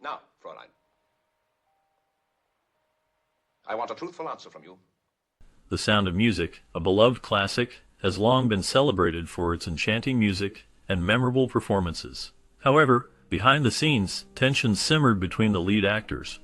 Now, Fräulein, I want a truthful answer from you. The Sound of Music, a beloved classic, has long been celebrated for its enchanting music and memorable performances. However, behind the scenes, tensions simmered between the lead actors.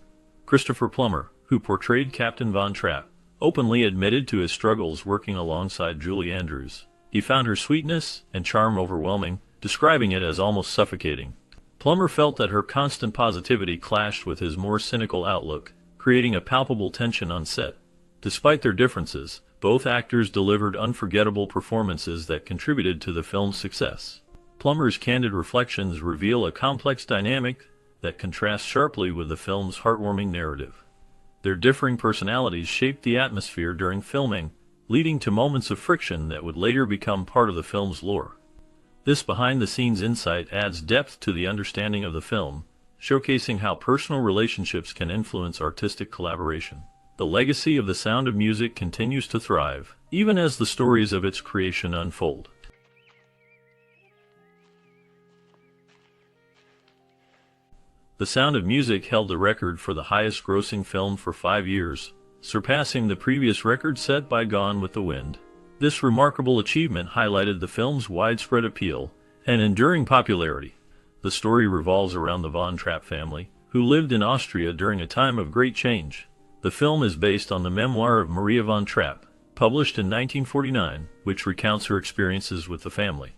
Christopher Plummer, who portrayed Captain Von Trapp, openly admitted to his struggles working alongside Julie Andrews. He found her sweetness and charm overwhelming, describing it as almost suffocating. Plummer felt that her constant positivity clashed with his more cynical outlook, creating a palpable tension on set. Despite their differences, both actors delivered unforgettable performances that contributed to the film's success. Plummer's candid reflections reveal a complex dynamic that contrasts sharply with the film's heartwarming narrative. Their differing personalities shaped the atmosphere during filming, leading to moments of friction that would later become part of the film's lore. This behind-the-scenes insight adds depth to the understanding of the film, showcasing how personal relationships can influence artistic collaboration. The legacy of The Sound of Music continues to thrive, even as the stories of its creation unfold. The Sound of Music held the record for the highest-grossing film for 5 years, surpassing the previous record set by Gone with the Wind. This remarkable achievement highlighted the film's widespread appeal and enduring popularity. The story revolves around the Von Trapp family, who lived in Austria during a time of great change. The film is based on the memoir of Maria von Trapp, published in 1949, which recounts her experiences with the family.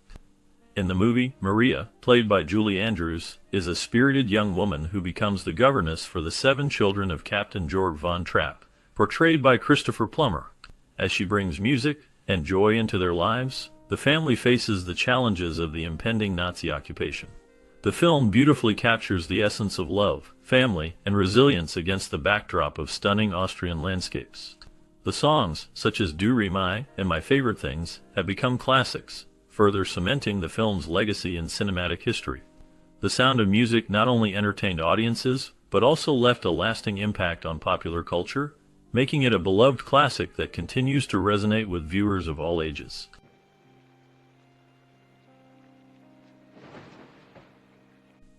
In the movie, Maria, played by Julie Andrews, is a spirited young woman who becomes the governess for the 7 children of Captain Georg von Trapp, portrayed by Christopher Plummer. As she brings music and joy into their lives, the family faces the challenges of the impending Nazi occupation. The film beautifully captures the essence of love, family, and resilience against the backdrop of stunning Austrian landscapes. The songs, such as Du Re Mi and My Favorite Things, have become classics, further cementing the film's legacy in cinematic history. The Sound of Music not only entertained audiences, but also left a lasting impact on popular culture, making it a beloved classic that continues to resonate with viewers of all ages.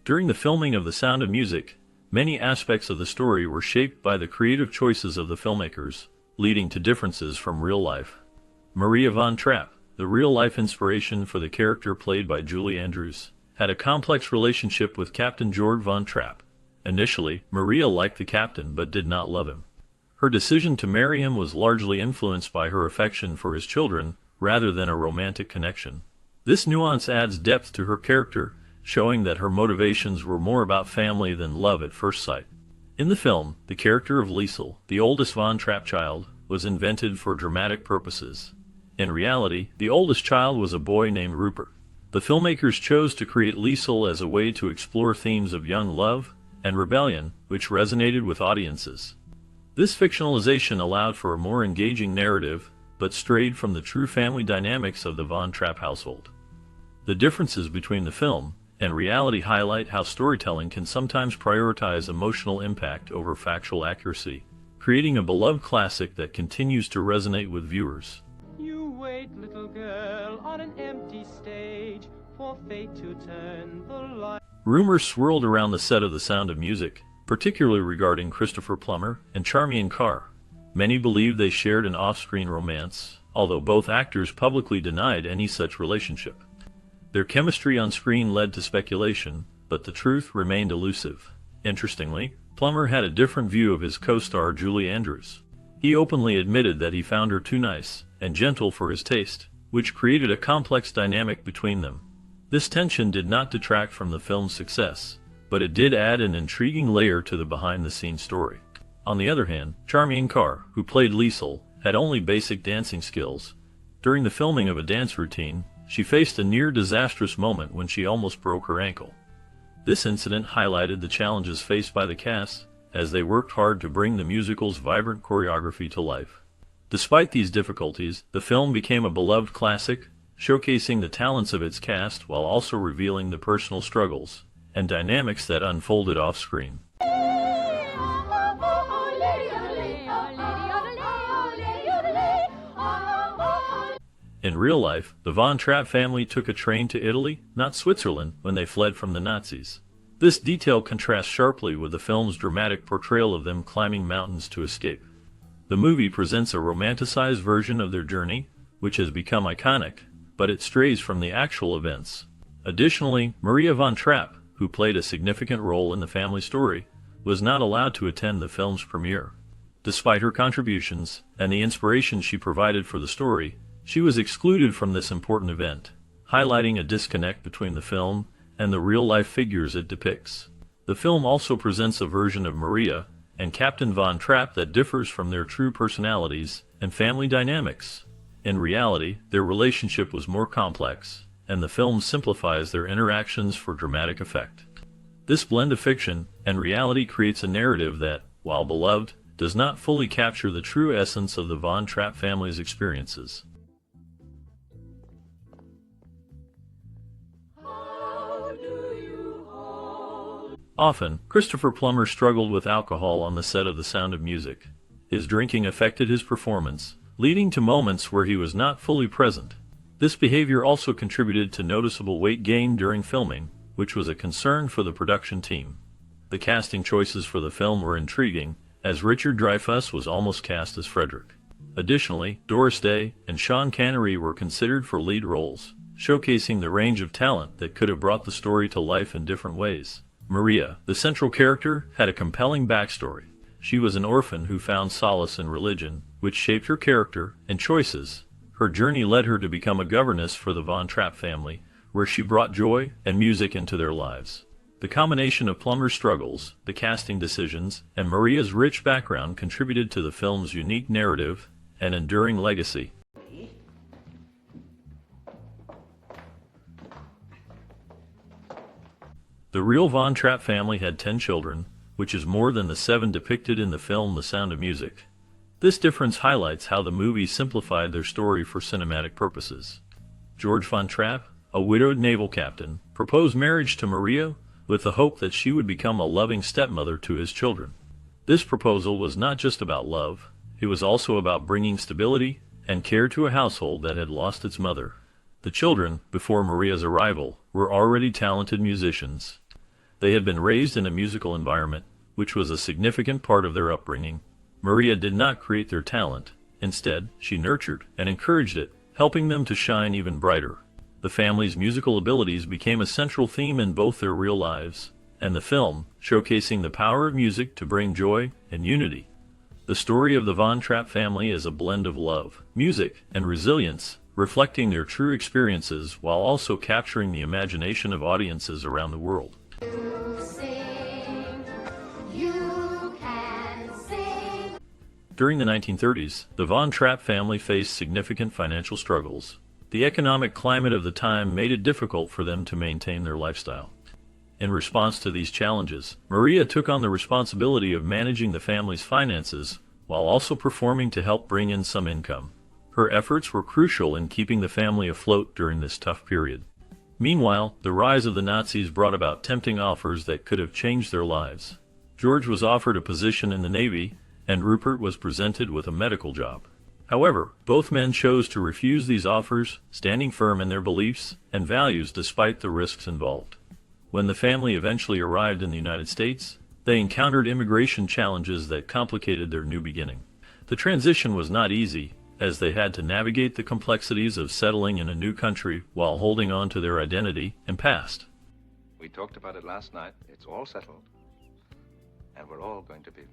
During the filming of The Sound of Music, many aspects of the story were shaped by the creative choices of the filmmakers, leading to differences from real life. Maria von Trapp, the real-life inspiration for the character played by Julie Andrews, had a complex relationship with Captain Georg von Trapp. Initially, Maria liked the captain but did not love him. Her decision to marry him was largely influenced by her affection for his children, rather than a romantic connection. This nuance adds depth to her character, showing that her motivations were more about family than love at first sight. In the film, the character of Liesel, the oldest Von Trapp child, was invented for dramatic purposes. In reality, the oldest child was a boy named Rupert. The filmmakers chose to create Liesel as a way to explore themes of young love and rebellion, which resonated with audiences. This fictionalization allowed for a more engaging narrative, but strayed from the true family dynamics of the Von Trapp household. The differences between the film and reality highlight how storytelling can sometimes prioritize emotional impact over factual accuracy, creating a beloved classic that continues to resonate with viewers. You wait, little girl, on an empty stage, for fate to turn the light. Rumors swirled around the set of The Sound of Music, particularly regarding Christopher Plummer and Charmian Carr. Many believed they shared an off-screen romance, although both actors publicly denied any such relationship. Their chemistry on screen led to speculation, but the truth remained elusive. Interestingly, Plummer had a different view of his co-star Julie Andrews. He openly admitted that he found her too nice and gentle for his taste, which created a complex dynamic between them. This tension did not detract from the film's success, but it did add an intriguing layer to the behind-the-scenes story. On the other hand, Charmian Carr, who played Liesel, had only basic dancing skills. During the filming of a dance routine, she faced a near-disastrous moment when she almost broke her ankle. This incident highlighted the challenges faced by the cast as they worked hard to bring the musical's vibrant choreography to life. Despite these difficulties, the film became a beloved classic, showcasing the talents of its cast while also revealing the personal struggles and dynamics that unfolded off-screen. In real life, the Von Trapp family took a train to Italy, not Switzerland, when they fled from the Nazis. This detail contrasts sharply with the film's dramatic portrayal of them climbing mountains to escape. The movie presents a romanticized version of their journey, which has become iconic, but it strays from the actual events. Additionally, Maria von Trapp, who played a significant role in the family story, was not allowed to attend the film's premiere. Despite her contributions and the inspiration she provided for the story, she was excluded from this important event, highlighting a disconnect between the film and the real-life figures it depicts. The film also presents a version of Maria and Captain von Trapp that differs from their true personalities and family dynamics. In reality, their relationship was more complex, and the film simplifies their interactions for dramatic effect. This blend of fiction and reality creates a narrative that, while beloved, does not fully capture the true essence of the von Trapp family's experiences. Often, Christopher Plummer struggled with alcohol on the set of The Sound of Music. His drinking affected his performance, leading to moments where he was not fully present. This behavior also contributed to noticeable weight gain during filming, which was a concern for the production team. The casting choices for the film were intriguing, as Richard Dreyfuss was almost cast as Frederick. Additionally, Doris Day and Sean Connery were considered for lead roles, showcasing the range of talent that could have brought the story to life in different ways. Maria, the central character, had a compelling backstory. She was an orphan who found solace in religion, which shaped her character and choices. Her journey led her to become a governess for the von Trapp family, where she brought joy and music into their lives. The combination of Plummer's struggles, the casting decisions, and Maria's rich background contributed to the film's unique narrative and enduring legacy. The real von Trapp family had 10 children, which is more than the 7 depicted in the film The Sound of Music. This difference highlights how the movie simplified their story for cinematic purposes. George von Trapp, a widowed naval captain, proposed marriage to Maria with the hope that she would become a loving stepmother to his children. This proposal was not just about love, it was also about bringing stability and care to a household that had lost its mother. The children, before Maria's arrival, were already talented musicians. They had been raised in a musical environment, which was a significant part of their upbringing. Maria did not create their talent. Instead, she nurtured and encouraged it, helping them to shine even brighter. The family's musical abilities became a central theme in both their real lives and the film, showcasing the power of music to bring joy and unity. The story of the von Trapp family is a blend of love, music, and resilience, reflecting their true experiences while also capturing the imagination of audiences around the world. During the 1930s, the von Trapp family faced significant financial struggles. The economic climate of the time made it difficult for them to maintain their lifestyle. In response to these challenges, Maria took on the responsibility of managing the family's finances while also performing to help bring in some income. Her efforts were crucial in keeping the family afloat during this tough period. Meanwhile, the rise of the Nazis brought about tempting offers that could have changed their lives. George was offered a position in the Navy, and Rupert was presented with a medical job. However, both men chose to refuse these offers, standing firm in their beliefs and values despite the risks involved. When the family eventually arrived in the United States, they encountered immigration challenges that complicated their new beginning. The transition was not easy, as they had to navigate the complexities of settling in a new country while holding on to their identity and past. We talked about it last night. It's all settled. And we're all going to be.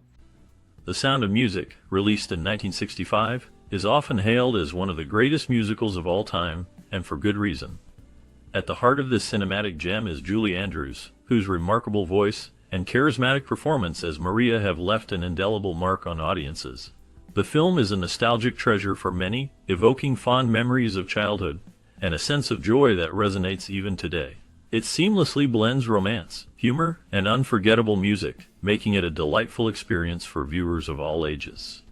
The Sound of Music, released in 1965, is often hailed as one of the greatest musicals of all time, and for good reason. At the heart of this cinematic gem is Julie Andrews, whose remarkable voice and charismatic performance as Maria have left an indelible mark on audiences. The film is a nostalgic treasure for many, evoking fond memories of childhood and a sense of joy that resonates even today. It seamlessly blends romance, humor, and unforgettable music, making it a delightful experience for viewers of all ages.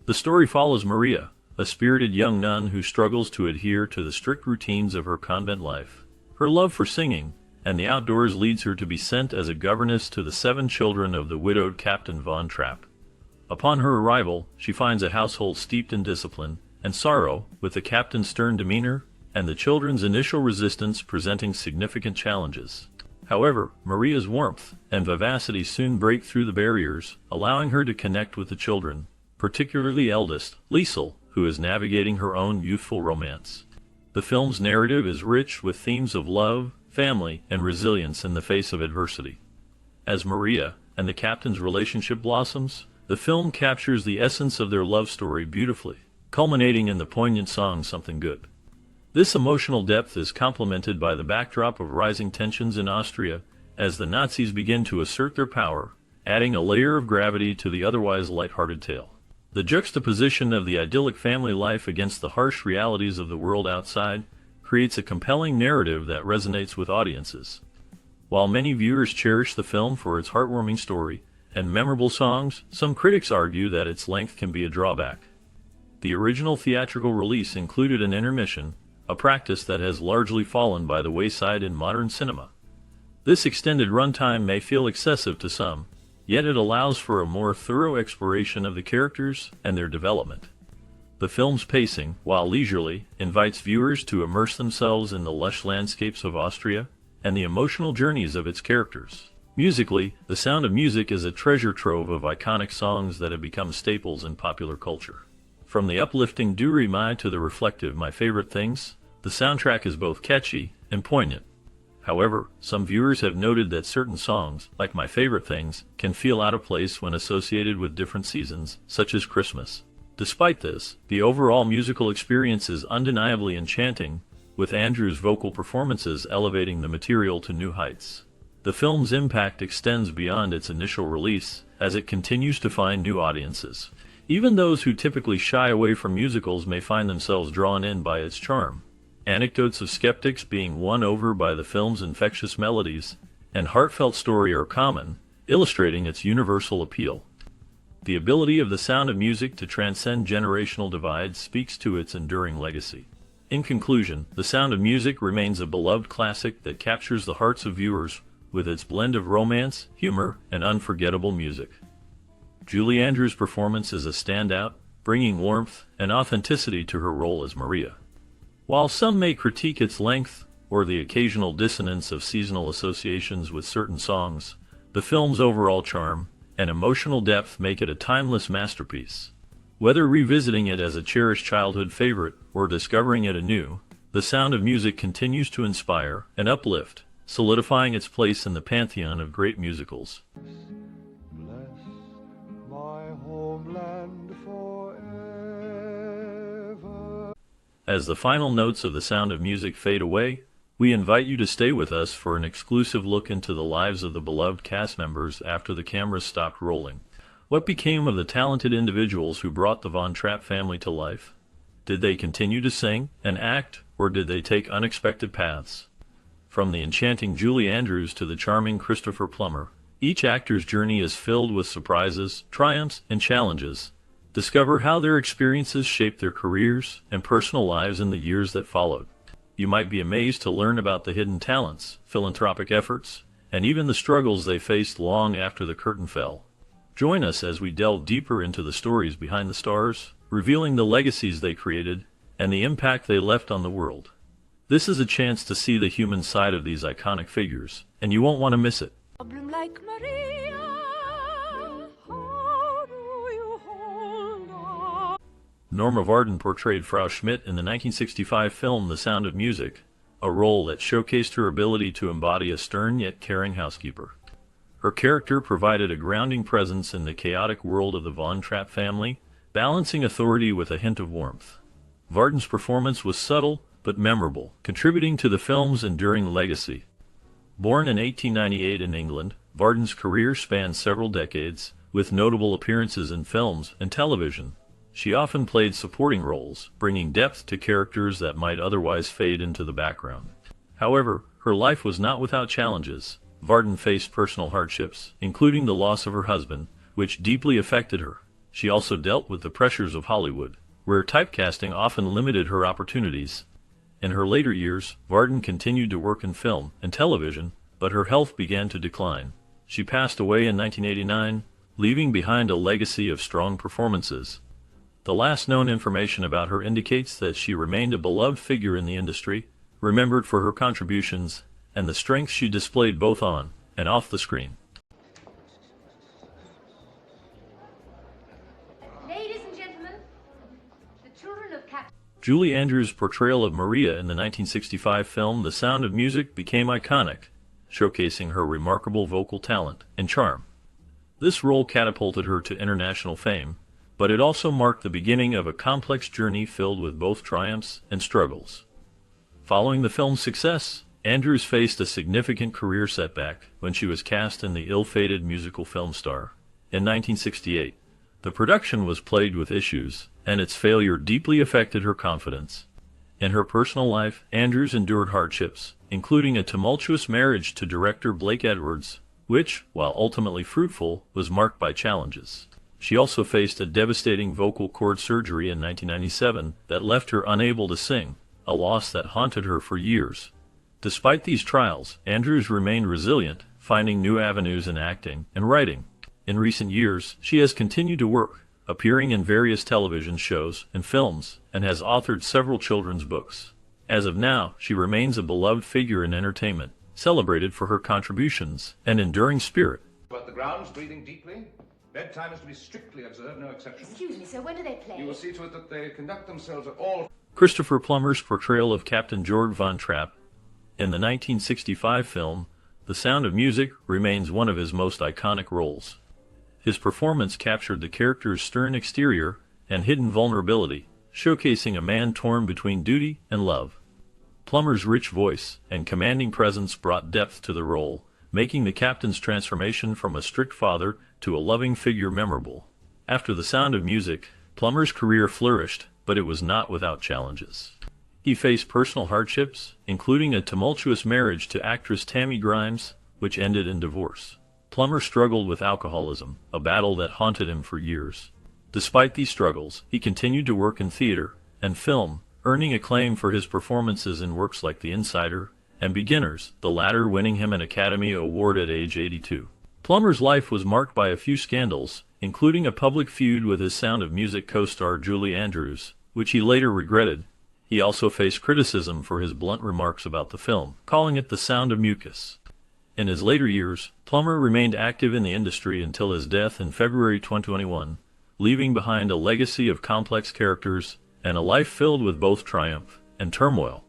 The story follows Maria, a spirited young nun who struggles to adhere to the strict routines of her convent life. Her love for singing and the outdoors leads her to be sent as a governess to the 7 children of the widowed Captain von Trapp. Upon her arrival, she finds a household steeped in discipline and sorrow, with the captain's stern demeanor and the children's initial resistance presenting significant challenges. However, Maria's warmth and vivacity soon break through the barriers, allowing her to connect with the children, particularly eldest, Liesel, who is navigating her own youthful romance. The film's narrative is rich with themes of love, family, and resilience in the face of adversity. As Maria and the captain's relationship blossoms, the film captures the essence of their love story beautifully, culminating in the poignant song Something Good. This emotional depth is complemented by the backdrop of rising tensions in Austria as the Nazis begin to assert their power, adding a layer of gravity to the otherwise lighthearted tale. The juxtaposition of the idyllic family life against the harsh realities of the world outside creates a compelling narrative that resonates with audiences. While many viewers cherish the film for its heartwarming story and memorable songs, some critics argue that its length can be a drawback. The original theatrical release included an intermission, a practice that has largely fallen by the wayside in modern cinema. This extended runtime may feel excessive to some, yet it allows for a more thorough exploration of the characters and their development. The film's pacing, while leisurely, invites viewers to immerse themselves in the lush landscapes of Austria and the emotional journeys of its characters. Musically, The Sound of Music is a treasure trove of iconic songs that have become staples in popular culture. From the uplifting Du Re Mi to the reflective My Favorite Things, the soundtrack is both catchy and poignant. However, some viewers have noted that certain songs, like My Favorite Things, can feel out of place when associated with different seasons, such as Christmas. Despite this, the overall musical experience is undeniably enchanting, with Andrew's vocal performances elevating the material to new heights. The film's impact extends beyond its initial release, as it continues to find new audiences. Even those who typically shy away from musicals may find themselves drawn in by its charm. Anecdotes of skeptics being won over by the film's infectious melodies and heartfelt story are common, illustrating its universal appeal. The ability of The Sound of Music to transcend generational divides speaks to its enduring legacy. In conclusion, The Sound of Music remains a beloved classic that captures the hearts of viewers with its blend of romance, humor, and unforgettable music. Julie Andrews' performance is a standout, bringing warmth and authenticity to her role as Maria. While some may critique its length or the occasional dissonance of seasonal associations with certain songs, the film's overall charm and emotional depth make it a timeless masterpiece. Whether revisiting it as a cherished childhood favorite or discovering it anew, The Sound of Music continues to inspire and uplift, solidifying its place in the pantheon of great musicals. Bless my homeland forever. As the final notes of The Sound of Music fade away, we invite you to stay with us for an exclusive look into the lives of the beloved cast members after the cameras stopped rolling. What became of the talented individuals who brought the Von Trapp family to life? Did they continue to sing and act, or did they take unexpected paths? From the enchanting Julie Andrews to the charming Christopher Plummer, each actor's journey is filled with surprises, triumphs, and challenges. Discover how their experiences shaped their careers and personal lives in the years that followed. You might be amazed to learn about the hidden talents, philanthropic efforts, and even the struggles they faced long after the curtain fell. Join us as we delve deeper into the stories behind the stars, revealing the legacies they created and the impact they left on the world. This is a chance to see the human side of these iconic figures, and you won't want to miss it. Problem like Maria, how do you hold on? Norma Varden portrayed Frau Schmidt in the 1965 film The Sound of Music, a role that showcased her ability to embody a stern yet caring housekeeper. Her character provided a grounding presence in the chaotic world of the Von Trapp family, balancing authority with a hint of warmth. Varden's performance was subtle but memorable, contributing to the film's enduring legacy. Born in 1898 in England, Varden's career spanned several decades, with notable appearances in films and television. She often played supporting roles, bringing depth to characters that might otherwise fade into the background. However, her life was not without challenges. Varden faced personal hardships, including the loss of her husband, which deeply affected her. She also dealt with the pressures of Hollywood, where typecasting often limited her opportunities. In her later years, Varden continued to work in film and television, but her health began to decline. She passed away in 1989, leaving behind a legacy of strong performances. The last known information about her indicates that she remained a beloved figure in the industry, remembered for her contributions and the strength she displayed both on and off the screen. Ladies and gentlemen, the children of Captain... Julie Andrews' portrayal of Maria in the 1965 film The Sound of Music became iconic, showcasing her remarkable vocal talent and charm. This role catapulted her to international fame, but it also marked the beginning of a complex journey filled with both triumphs and struggles. Following the film's success, Andrews faced a significant career setback when she was cast in the ill-fated musical film Star. In 1968, the production was plagued with issues, and its failure deeply affected her confidence. In her personal life, Andrews endured hardships, including a tumultuous marriage to director Blake Edwards, which, while ultimately fruitful, was marked by challenges. She also faced a devastating vocal cord surgery in 1997 that left her unable to sing, a loss that haunted her for years. Despite these trials, Andrews remained resilient, finding new avenues in acting and writing. In recent years, she has continued to work, appearing in various television shows and films, and has authored several children's books. As of now, she remains a beloved figure in entertainment, celebrated for her contributions and enduring spirit. About the grounds, breathing deeply. Bedtime is to be strictly observed, no exceptions. Excuse me, sir, when do they play? You will see to it that they conduct themselves at all... Christopher Plummer's portrayal of Captain George Von Trapp in the 1965 film The Sound of Music remains one of his most iconic roles. His performance captured the character's stern exterior and hidden vulnerability, showcasing a man torn between duty and love. Plummer's rich voice and commanding presence brought depth to the role, making the captain's transformation from a strict father to a loving figure memorable. After The Sound of Music, Plummer's career flourished, but it was not without challenges. He faced personal hardships, including a tumultuous marriage to actress Tammy Grimes, which ended in divorce. Plummer struggled with alcoholism, a battle that haunted him for years. Despite these struggles, he continued to work in theater and film, earning acclaim for his performances in works like The Insider and Beginners, the latter winning him an Academy Award at age 82. Plummer's life was marked by a few scandals, including a public feud with his Sound of Music co-star Julie Andrews, which he later regretted. He also faced criticism for his blunt remarks about the film, calling it the sound of mucus. In his later years, Plummer remained active in the industry until his death in February 2021, leaving behind a legacy of complex characters and a life filled with both triumph and turmoil.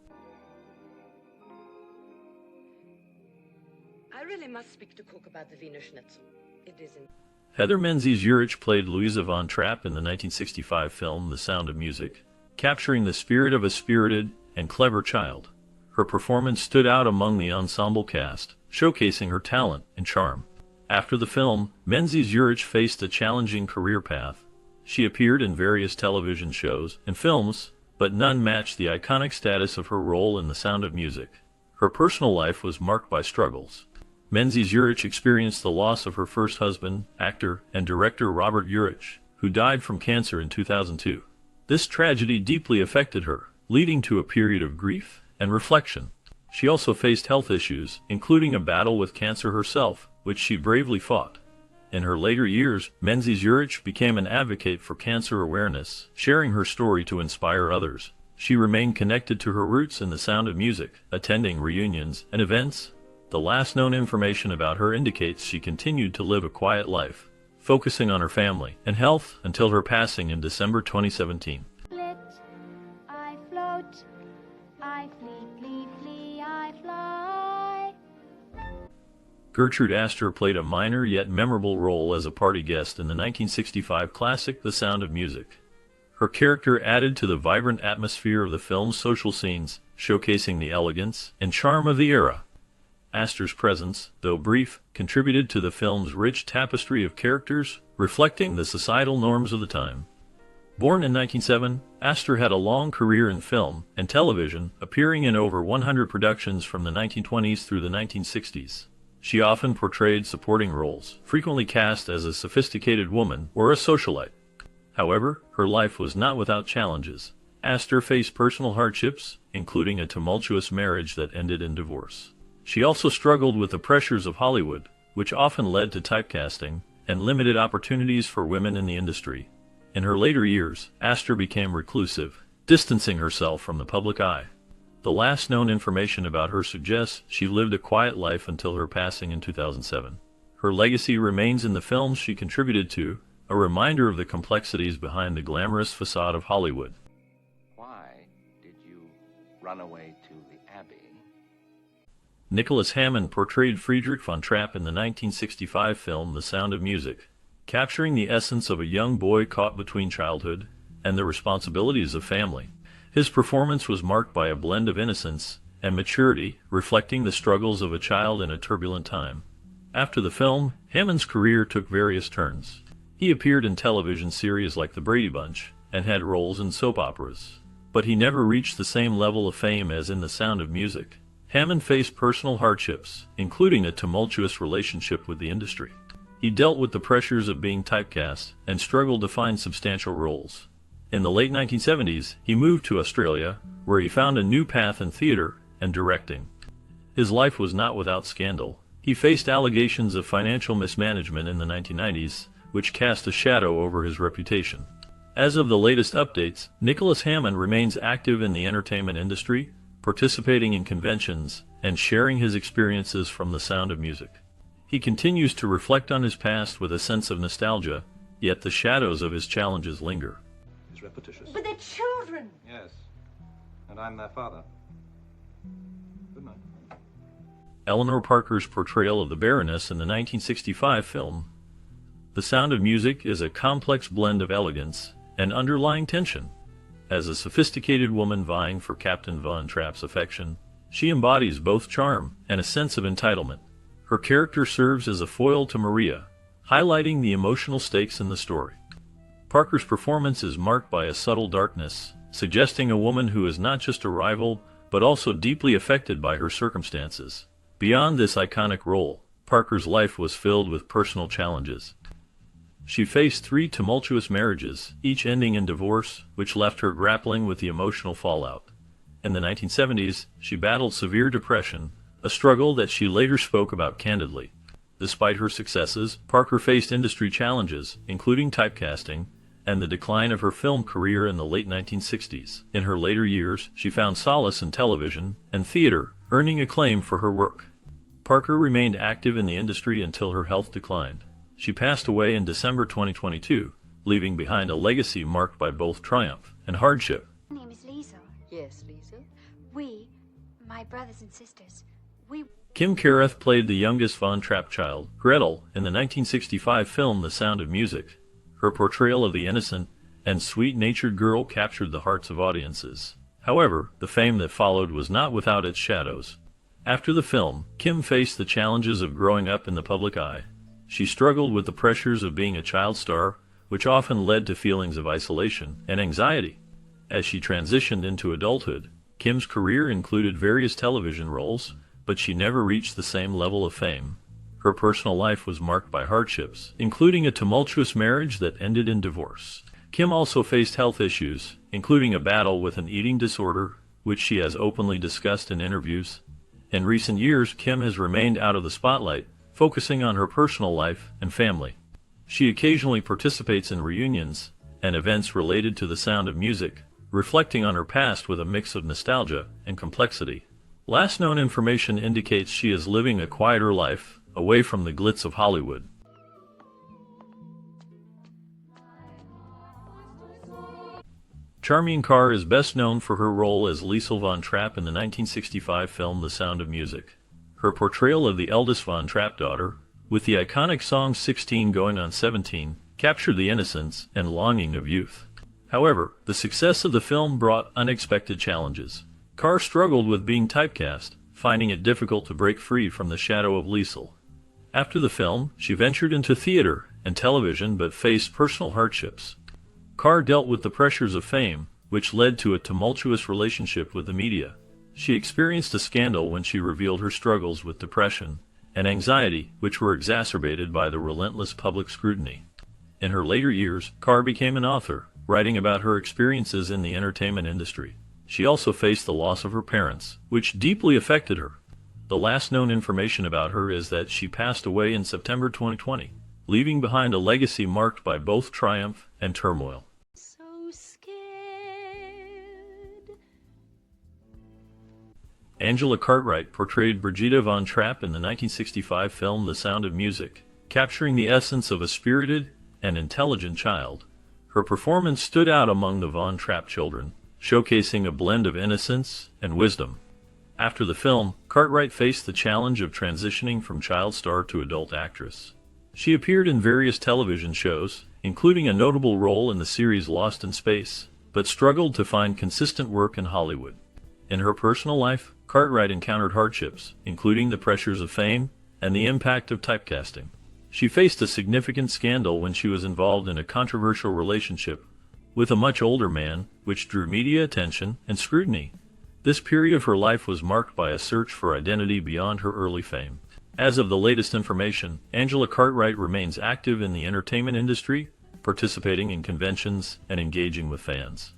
I really must speak to Cook about the Wiener Schnitzel. It isn't. Heather Menzies-Urich played Louisa Von Trapp in the 1965 film The Sound of Music, capturing the spirit of a spirited and clever child. Her performance stood out among the ensemble cast, showcasing her talent and charm. After the film, Menzies-Urich faced a challenging career path. She appeared in various television shows and films, but none matched the iconic status of her role in The Sound of Music. Her personal life was marked by struggles. Menzies-Urich experienced the loss of her first husband, actor and director Robert Urich, who died from cancer in 2002. This tragedy deeply affected her, leading to a period of grief and reflection. She also faced health issues, including a battle with cancer herself, which she bravely fought. In her later years, Menzies-Urich became an advocate for cancer awareness, sharing her story to inspire others. She remained connected to her roots in The Sound of Music, attending reunions and events. The last known information about her indicates she continued to live a quiet life, focusing on her family and health until her passing in December 2017. I float, I flee, I fly. Gertrude Astor played a minor yet memorable role as a party guest in the 1965 classic The Sound of Music. Her character added to the vibrant atmosphere of the film's social scenes, showcasing the elegance and charm of the era. Astor's presence, though brief, contributed to the film's rich tapestry of characters, reflecting the societal norms of the time. Born in 1907, Astor had a long career in film and television, appearing in over 100 productions from the 1920s through the 1960s. She often portrayed supporting roles, frequently cast as a sophisticated woman or a socialite. However, her life was not without challenges. Astor faced personal hardships, including a tumultuous marriage that ended in divorce. She also struggled with the pressures of Hollywood, which often led to typecasting and limited opportunities for women in the industry. In her later years, Astor became reclusive, distancing herself from the public eye. The last known information about her suggests she lived a quiet life until her passing in 2007. Her legacy remains in the films she contributed to, a reminder of the complexities behind the glamorous facade of Hollywood. Why did you run away to the Abbey? Nicholas Hammond portrayed Friedrich von Trapp in the 1965 film The Sound of Music, capturing the essence of a young boy caught between childhood and the responsibilities of family. His performance was marked by a blend of innocence and maturity, reflecting the struggles of a child in a turbulent time. After the film, Hammond's career took various turns. He appeared in television series like The Brady Bunch and had roles in soap operas, but he never reached the same level of fame as in The Sound of Music. Hammond faced personal hardships, including a tumultuous relationship with the industry. He dealt with the pressures of being typecast and struggled to find substantial roles. In the late 1970s, he moved to Australia, where he found a new path in theater and directing. His life was not without scandal. He faced allegations of financial mismanagement in the 1990s, which cast a shadow over his reputation. As of the latest updates, Nicholas Hammond remains active in the entertainment industry, participating in conventions, and sharing his experiences from The Sound of Music. He continues to reflect on his past with a sense of nostalgia, yet the shadows of his challenges linger. It's repetitious. But they're children. Yes. And I'm their father. Good night. Eleanor Parker's portrayal of the Baroness in the 1965 film The Sound of Music is a complex blend of elegance and underlying tension. As a sophisticated woman vying for Captain Von Trapp's affection, she embodies both charm and a sense of entitlement. Her character serves as a foil to Maria, highlighting the emotional stakes in the story. Parker's performance is marked by a subtle darkness, suggesting a woman who is not just a rival, but also deeply affected by her circumstances. Beyond this iconic role, Parker's life was filled with personal challenges. She faced 3 tumultuous marriages, each ending in divorce, which left her grappling with the emotional fallout. In the 1970s, she battled severe depression, a struggle that she later spoke about candidly. Despite her successes, Parker faced industry challenges, including typecasting, and the decline of her film career in the late 1960s. In her later years, she found solace in television and theater, earning acclaim for her work. Parker remained active in the industry until her health declined. She passed away in December 2022, leaving behind a legacy marked by both triumph and hardship. My name is Liesel. Yes, Lisa? We, my brothers and sisters, Kim Carruth played the youngest Von Trapp child, Gretel, in the 1965 film The Sound of Music. Her portrayal of the innocent and sweet-natured girl captured the hearts of audiences. However, the fame that followed was not without its shadows. After the film, Kim faced the challenges of growing up in the public eye. She struggled with the pressures of being a child star, which often led to feelings of isolation and anxiety. As she transitioned into adulthood, Kim's career included various television roles, but she never reached the same level of fame. Her personal life was marked by hardships, including a tumultuous marriage that ended in divorce. Kim also faced health issues, including a battle with an eating disorder, which she has openly discussed in interviews. In recent years, Kim has remained out of the spotlight, focusing on her personal life and family. She occasionally participates in reunions and events related to The Sound of Music, reflecting on her past with a mix of nostalgia and complexity. Last known information indicates she is living a quieter life, away from the glitz of Hollywood. Charmian Carr is best known for her role as Liesel von Trapp in the 1965 film The Sound of Music. Her portrayal of the eldest Von Trapp daughter, with the iconic song 16 Going on 17, captured the innocence and longing of youth. However, the success of the film brought unexpected challenges. Carr struggled with being typecast, finding it difficult to break free from the shadow of Liesel. After the film, she ventured into theater and television but faced personal hardships. Carr dealt with the pressures of fame, which led to a tumultuous relationship with the media. She experienced a scandal when she revealed her struggles with depression and anxiety, which were exacerbated by the relentless public scrutiny. In her later years, Carr became an author, writing about her experiences in the entertainment industry. She also faced the loss of her parents, which deeply affected her. The last known information about her is that she passed away in September 2020, leaving behind a legacy marked by both triumph and turmoil. So scared. Angela Cartwright portrayed Brigida von Trapp in the 1965 film The Sound of Music, capturing the essence of a spirited and intelligent child. Her performance stood out among the Von Trapp children, showcasing a blend of innocence and wisdom. After the film, Cartwright faced the challenge of transitioning from child star to adult actress. She appeared in various television shows, including a notable role in the series Lost in Space, but struggled to find consistent work in Hollywood. In her personal life, Cartwright encountered hardships, including the pressures of fame and the impact of typecasting. She faced a significant scandal when she was involved in a controversial relationship with a much older man, which drew media attention and scrutiny. This period of her life was marked by a search for identity beyond her early fame. As of the latest information, Angela Cartwright remains active in the entertainment industry, participating in conventions and engaging with fans.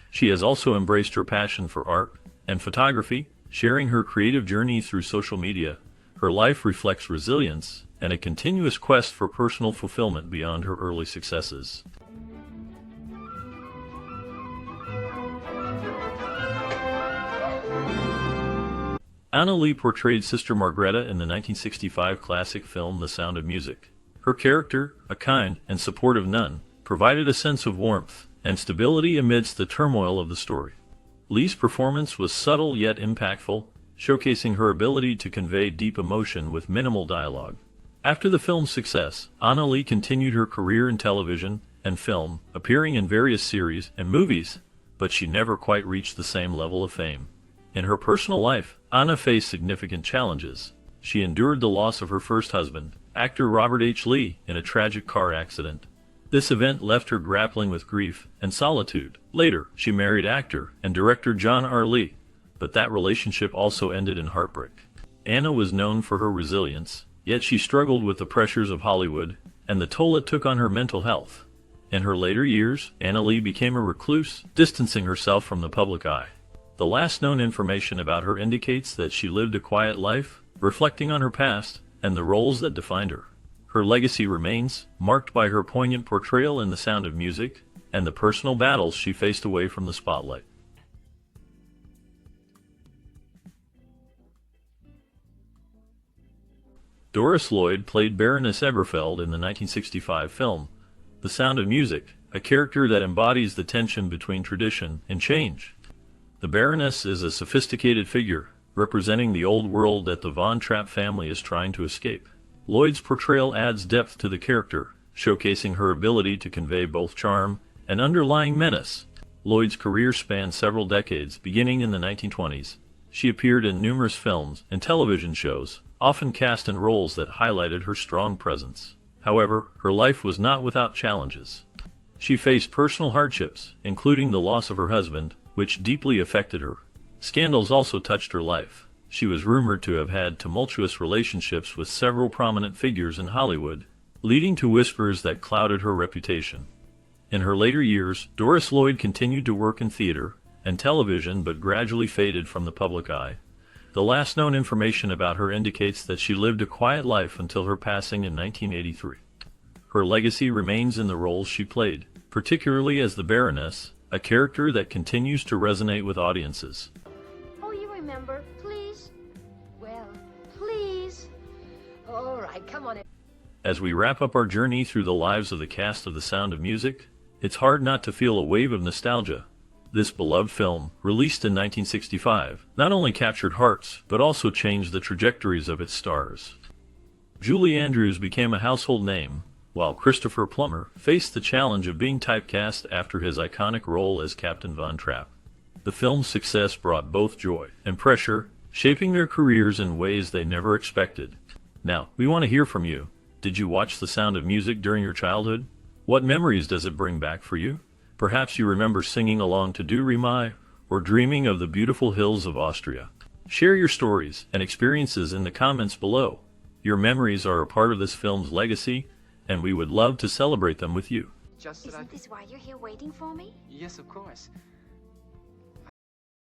She has also embraced her passion for art and photography, sharing her creative journey through social media. Her life reflects resilience and a continuous quest for personal fulfillment beyond her early successes. Anna Lee portrayed Sister Margreta in the 1965 classic film The Sound of Music. Her character, a kind and supportive nun, provided a sense of warmth and stability amidst the turmoil of the story. Lee's performance was subtle yet impactful, showcasing her ability to convey deep emotion with minimal dialogue. After the film's success, Anna Lee continued her career in television and film, appearing in various series and movies, but she never quite reached the same level of fame. In her personal life, Anna faced significant challenges. She endured the loss of her first husband, actor Robert H. Lee, in a tragic car accident. This event left her grappling with grief and solitude. Later, she married actor and director John R. Lee, but that relationship also ended in heartbreak. Anna was known for her resilience, yet she struggled with the pressures of Hollywood and the toll it took on her mental health. In her later years, Anna Lee became a recluse, distancing herself from the public eye. The last known information about her indicates that she lived a quiet life, reflecting on her past and the roles that defined her. Her legacy remains, marked by her poignant portrayal in The Sound of Music and the personal battles she faced away from the spotlight. Doris Lloyd played Baroness Eberfeld in the 1965 film The Sound of Music, a character that embodies the tension between tradition and change. The Baroness is a sophisticated figure, representing the old world that the Von Trapp family is trying to escape. Lloyd's portrayal adds depth to the character, showcasing her ability to convey both charm and underlying menace. Lloyd's career spanned several decades, beginning in the 1920s. She appeared in numerous films and television shows, often cast in roles that highlighted her strong presence. However, her life was not without challenges. She faced personal hardships, including the loss of her husband, which deeply affected her. Scandals also touched her life. She was rumored to have had tumultuous relationships with several prominent figures in Hollywood, leading to whispers that clouded her reputation. In her later years, Doris Lloyd continued to work in theater and television but gradually faded from the public eye. The last known information about her indicates that she lived a quiet life until her passing in 1983. Her legacy remains in the roles she played, particularly as the Baroness, a character that continues to resonate with audiences. Oh, you remember, please? Well, please. All right, come on. As we wrap up our journey through the lives of the cast of The Sound of Music, it's hard not to feel a wave of nostalgia. This beloved film, released in 1965, not only captured hearts, but also changed the trajectories of its stars. Julie Andrews became a household name, while Christopher Plummer faced the challenge of being typecast after his iconic role as Captain Von Trapp. The film's success brought both joy and pressure, shaping their careers in ways they never expected. Now, we want to hear from you. Did you watch The Sound of Music during your childhood? What memories does it bring back for you? Perhaps you remember singing along to Do Re Mi or dreaming of the beautiful hills of Austria. Share your stories and experiences in the comments below. Your memories are a part of this film's legacy, and we would love to celebrate them with you. Isn't this why you're here waiting for me? Yes, of course.